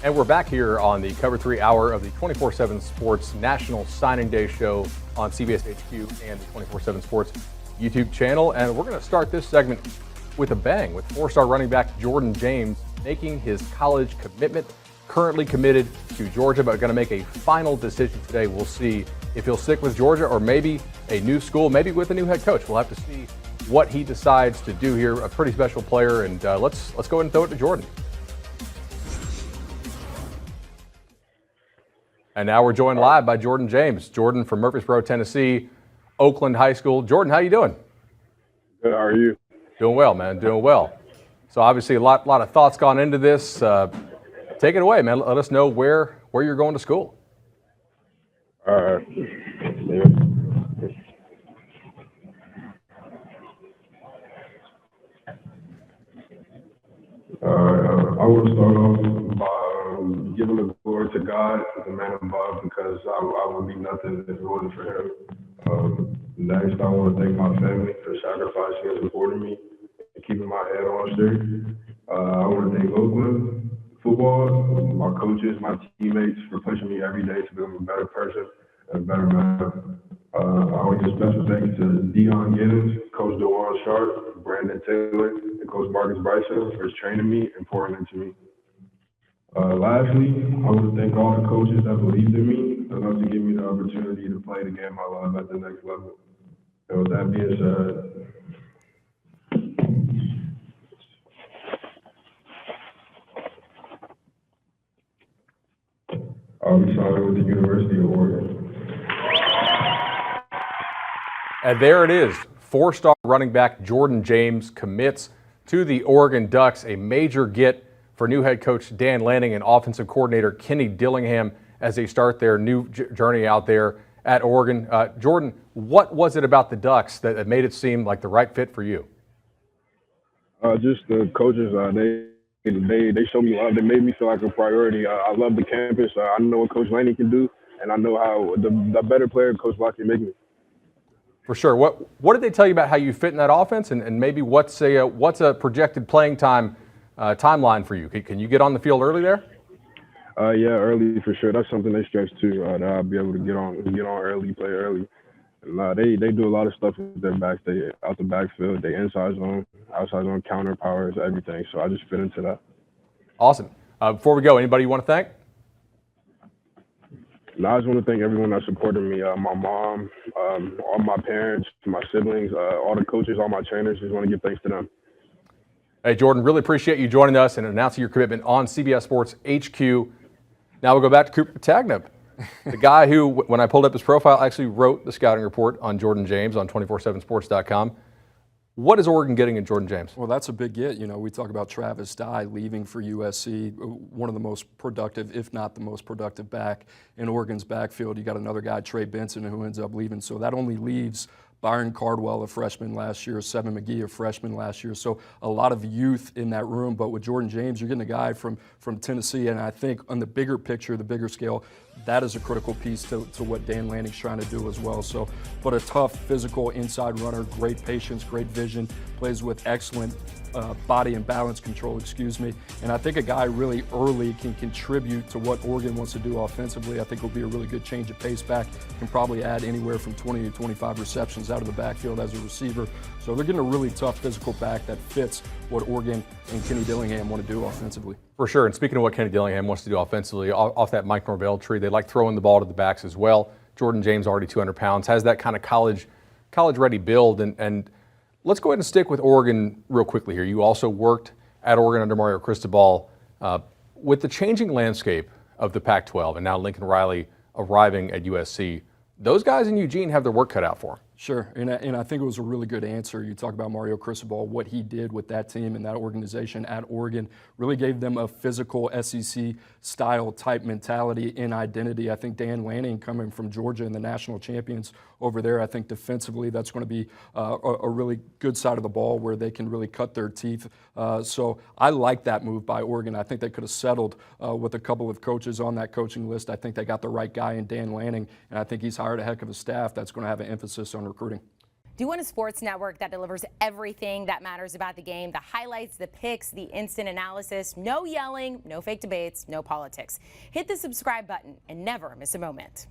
And we're back here on the Cover 3 hour of the 24/7 Sports National Signing Day show on CBS HQ and the 24/7 Sports YouTube channel. And we're going to start this segment with a bang with four-star running back Jordan James making his college commitment. Currently committed to Georgia, but going to make a final decision today. We'll see if he'll stick with Georgia or maybe a new school, maybe with a new head coach. We'll have to see what he decides to do here. A pretty special player, and let's go ahead and throw it to Jordan. And now we're joined live by Jordan James. Jordan from Murfreesboro, Tennessee, Oakland High School. Jordan, how you doing? Good. How are you? Doing well, man. Doing well. So obviously a lot of thoughts gone into this. Take it away, man. Let us know where you're going to school. Yeah. I want to start off by giving the glory to God, the man above, because I would be nothing if it wasn't for him. Next, I want to thank my family for sacrificing and supporting me and keeping my head on straight. I want to thank Oakland football, my coaches, my teammates for pushing me every day to become a better person and a better man. I want to give special thanks to Deion Giddens, Coach DeJuan Sharp, Brandon Taylor, and Coach Marcus Bryson for training me and pouring into me. Lastly, I want to thank all the coaches that believed in me enough to give me the opportunity to play the game I love at the next level. And with that being said, I'll be signing with the University of Oregon. And there it is. Four-star running back Jordan James commits to the Oregon Ducks, a major get for new head coach Dan Lanning and offensive coordinator Kenny Dillingham as they start their new journey out there at Oregon. Jordan, what was it about the Ducks that made it seem like the right fit for you? Just the coaches, they showed me love. They made me feel like a priority. I love the campus. I know what Coach Lanning can do, and I know how the better player Coach Block can make me. For sure. What did they tell you about how you fit in that offense, and maybe what's a projected playing time timeline for you? Can you get on the field early there? Yeah, early for sure. That's something they stress too. That I'll be able to get on early, play early. And, they do a lot of stuff with their backs. They out the backfield, they inside zone, outside zone, counter powers, everything. So I just fit into that. Awesome. Before we go, anybody you want to thank? No, I just want to thank everyone that supported me. My mom, all my parents, my siblings, all the coaches, all my trainers. Just want to give thanks to them. Hey, Jordan, really appreciate you joining us and announcing your commitment on CBS Sports HQ. Now we'll go back to Cooper Tagnip, the guy who, when I pulled up his profile, actually wrote the scouting report on Jordan James on 247sports.com. What is Oregon getting in Jordan James? Well, that's a big get. You know, we talk about Travis Dye leaving for USC, one of the most productive, if not the most productive back in Oregon's backfield. You got another guy, Trey Benson, who ends up leaving. So that only leaves Byron Cardwell, a freshman last year, Seven McGee, a freshman last year. So a lot of youth in that room. But with Jordan James, you're getting a guy from Tennessee. And I think on the bigger picture, the bigger scale, that is a critical piece to what Dan Lanning's trying to do as well. So, but a tough, physical inside runner, great patience, great vision, plays with excellent body and balance control, and I think a guy really early can contribute to what Oregon wants to do offensively. I think will be a really good change of pace back, can probably add anywhere from 20 to 25 receptions out of the backfield as a receiver. So they're getting a really tough physical back that fits what Oregon and Kenny Dillingham want to do offensively. For sure, and speaking of what Kenny Dillingham wants to do offensively, off that Mike Norvell tree, they like throwing the ball to the backs as well. Jordan James, already 200 pounds, has that kind of college-ready build, and let's go ahead and stick with Oregon real quickly here. You also worked at Oregon under Mario Cristobal. With the changing landscape of the Pac-12 and now Lincoln Riley arriving at USC, those guys in Eugene have their work cut out for them. Sure, and I think it was a really good answer. You talk about Mario Cristobal, what he did with that team and that organization at Oregon, really gave them a physical SEC-style type mentality and identity. I think Dan Lanning, coming from Georgia and the national champions over there, I think defensively that's going to be a really good side of the ball where they can really cut their teeth. So I like that move by Oregon. I think they could have settled with a couple of coaches on that coaching list. I think they got the right guy in Dan Lanning, and I think he's hired a heck of a staff that's going to have an emphasis on recruiting. Do you want a sports network that delivers everything that matters about the game? The highlights, the picks, the instant analysis, no yelling, no fake debates, no politics. Hit the subscribe button and never miss a moment.